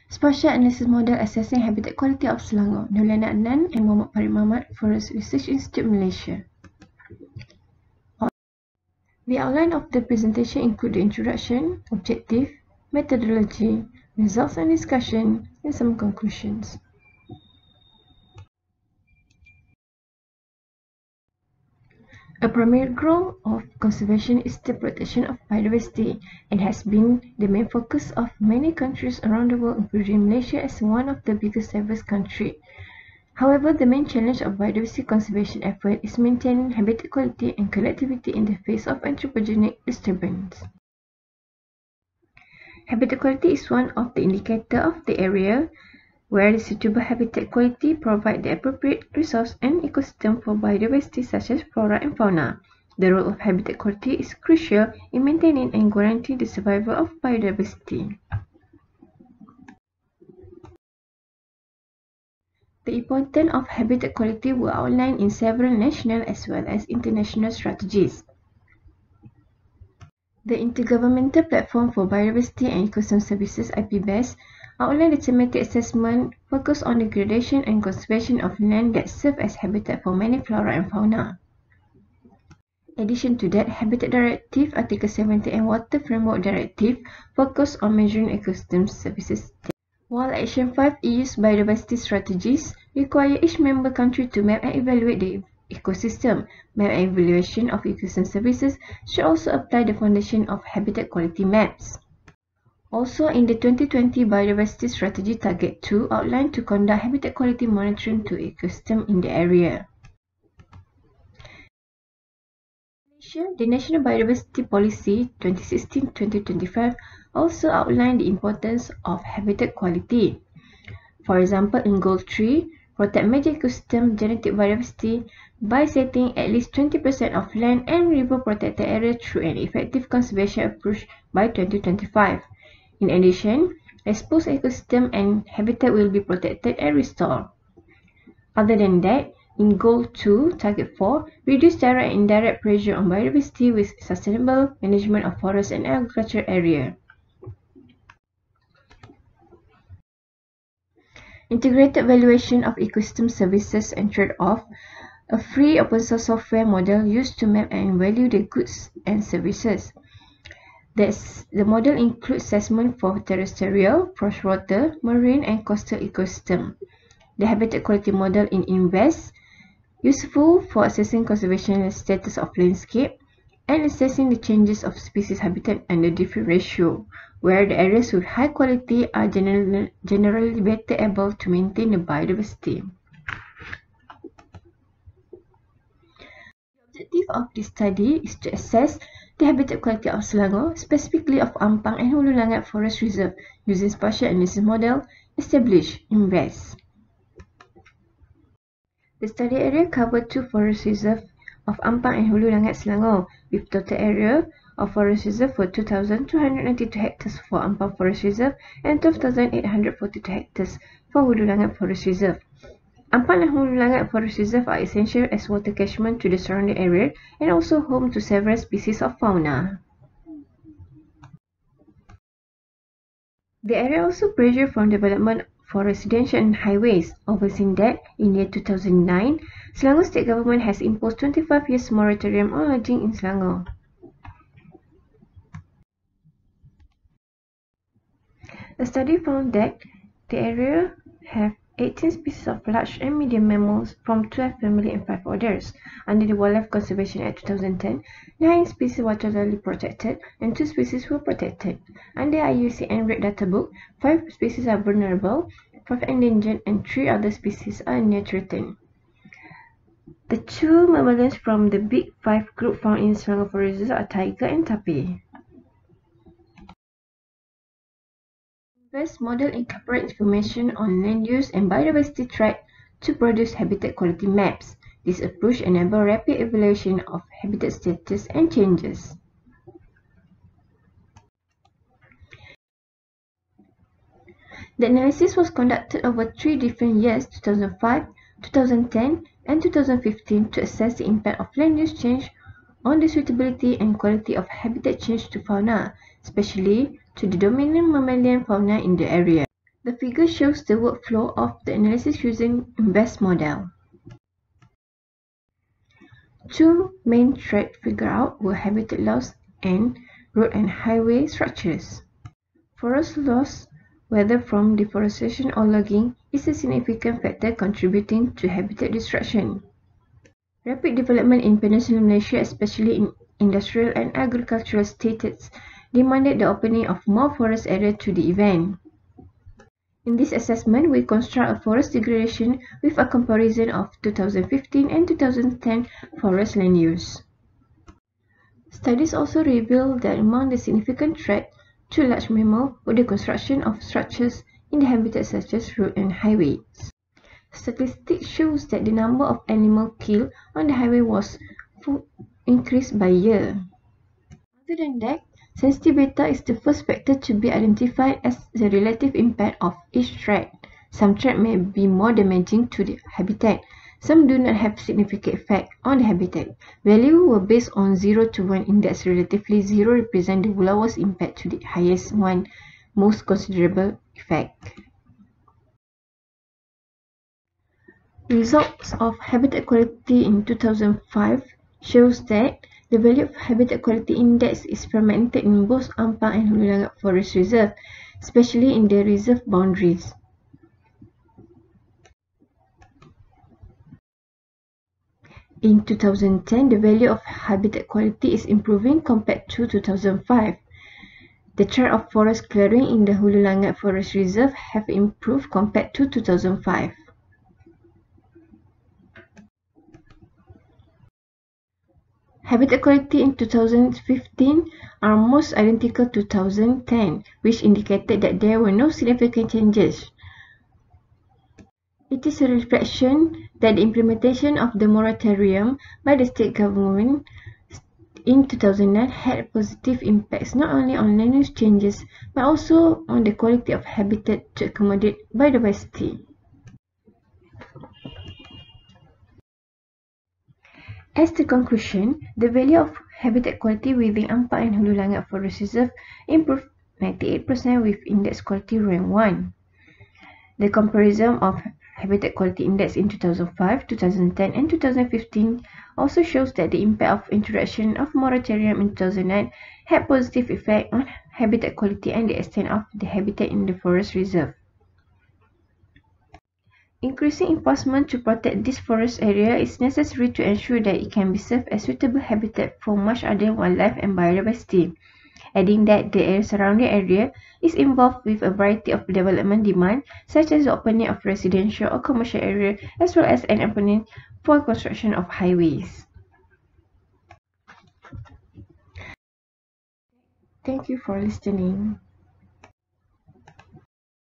Spatial Analysis Model Assessing Habitat Quality of Selangor, Nurlana Adnan and Muhammad Farid Muhammad, Forest Research Institute, Malaysia. The outline of the presentation include the introduction, objective, methodology, results and discussion, and some conclusions. A primary goal of conservation is the protection of biodiversity and has been the main focus of many countries around the world, including Malaysia as one of the biggest diverse countries. However, the main challenge of biodiversity conservation effort is maintaining habitat quality and collectivity in the face of anthropogenic disturbance. Habitat quality is one of the indicators of the area where the suitable habitat quality provides the appropriate resource and ecosystem for biodiversity such as flora and fauna. The role of habitat quality is crucial in maintaining and guaranteeing the survival of biodiversity. The importance of habitat quality were outlined in several national as well as international strategies. The Intergovernmental Platform for Biodiversity and Ecosystem Services (IPBES) outlined a thematic assessment focused on the gradation and conservation of land that serve as habitat for many flora and fauna. In addition to that, Habitat Directive, Article 70 and Water Framework Directive focus on measuring ecosystem services. While Action 5 EU's biodiversity strategies require each member country to map and evaluate the ecosystem, map and evaluation of ecosystem services should also apply the foundation of habitat quality maps. Also, in the 2020 Biodiversity Strategy Target 2 outlined to conduct habitat quality monitoring to ecosystem in the area. The National Biodiversity Policy 2016-2025 also outlined the importance of habitat quality. For example, in Goal 3, protect major ecosystem genetic biodiversity by setting at least 20% of land and river protected area through an effective conservation approach by 2025. In addition, exposed ecosystem and habitat will be protected and restored. Other than that, in Goal 2, Target 4, reduce direct and indirect pressure on biodiversity with sustainable management of forest and agriculture area. Integrated valuation of ecosystem services and trade-off, a free open source software model used to map and value the goods and services. The model includes assessment for terrestrial, freshwater, marine, and coastal ecosystem. The habitat quality model in INVEST, useful for assessing conservation status of landscape and assessing the changes of species habitat under different ratio, where the areas with high quality are generally better able to maintain the biodiversity. The objective of this study is to assess the habitat quality of Selangor, specifically of Ampang and Hulu Langat Forest Reserve, using spatial analysis model established in INVEST. The study area covered 2 forest reserves of Ampang and Hulu Langat Selangor, with total area of forest reserve for 2,292 hectares for Ampang Forest Reserve and 12,842 hectares for Hulu Langat Forest Reserve. Ampang and Hulu Langat Forest Reserve are essential as water catchment to the surrounding area and also home to several species of fauna. The area also pressure from development for residential and highways. Overseeing that, in year 2009, Selangor State Government has imposed 25 years moratorium on lodging in Selangor. A study found that the area have 18 species of large and medium mammals from 12 family and 5 orders. Under the Wildlife Conservation Act 2010, 9 species were totally protected and 2 species were protected. Under IUCN Red Data Book, 5 species are vulnerable, 5 endangered, and 3 other species are near threatened. The 2 mammalians from the Big 5 group found in Selangor Forest Reserve are tiger and tapir. INVEST model incorporates information on land use and biodiversity threat to produce habitat quality maps. This approach enables rapid evaluation of habitat status and changes. The analysis was conducted over 3 different years, 2005, 2010, and 2015, to assess the impact of land use change on the suitability and quality of habitat change to fauna, especially to the dominant mammalian fauna in the area. The figure shows the workflow of the analysis using INVEST model. Two main threats figured out were habitat loss and road and highway structures. Forest loss, whether from deforestation or logging, is a significant factor contributing to habitat destruction. Rapid development in Peninsular Malaysia, especially in industrial and agricultural states, demanded the opening of more forest area to the event. In this assessment, we construct a forest degradation with a comparison of 2015 and 2010 forest land use. Studies also reveal that among the significant threats to large mammal were the construction of structures in the habitats such as roads and highways. Statistics shows that the number of animals killed on the highway was increased by year. Other than that, sensitive data is the first factor to be identified as the relative impact of each threat. Some threats may be more damaging to the habitat. Some do not have significant effect on the habitat. Values were based on 0 to 1 index. Relatively 0 represents the lowest impact to the highest one, most considerable effect. Results of habitat quality in 2005 shows that the value of habitat quality index is fragmented in both Ampang and Hulu Langat Forest Reserve, especially in the reserve boundaries. In 2010, the value of habitat quality is improving compared to 2005. The trend of forest clearing in the Hulu Langat Forest Reserve have improved compared to 2005. Habitat quality in 2015 are almost identical to 2010, which indicated that there were no significant changes. It is a reflection that the implementation of the moratorium by the state government in 2009 had positive impacts not only on land use changes but also on the quality of habitat to accommodate biodiversity. As the conclusion, the value of habitat quality within Ampang and Hulu Langat Forest Reserve improved 98% with index quality rank 1. The comparison of habitat quality index in 2005, 2010 and 2015 also shows that the impact of introduction of moratorium in 2009 had positive effect on habitat quality and the extent of the habitat in the forest reserve. Increasing enforcement to protect this forest area is necessary to ensure that it can be served as suitable habitat for much other wildlife and biodiversity. Adding that the surrounding area is involved with a variety of development demand, such as the opening of residential or commercial area, as well as an opening for construction of highways. Thank you for listening.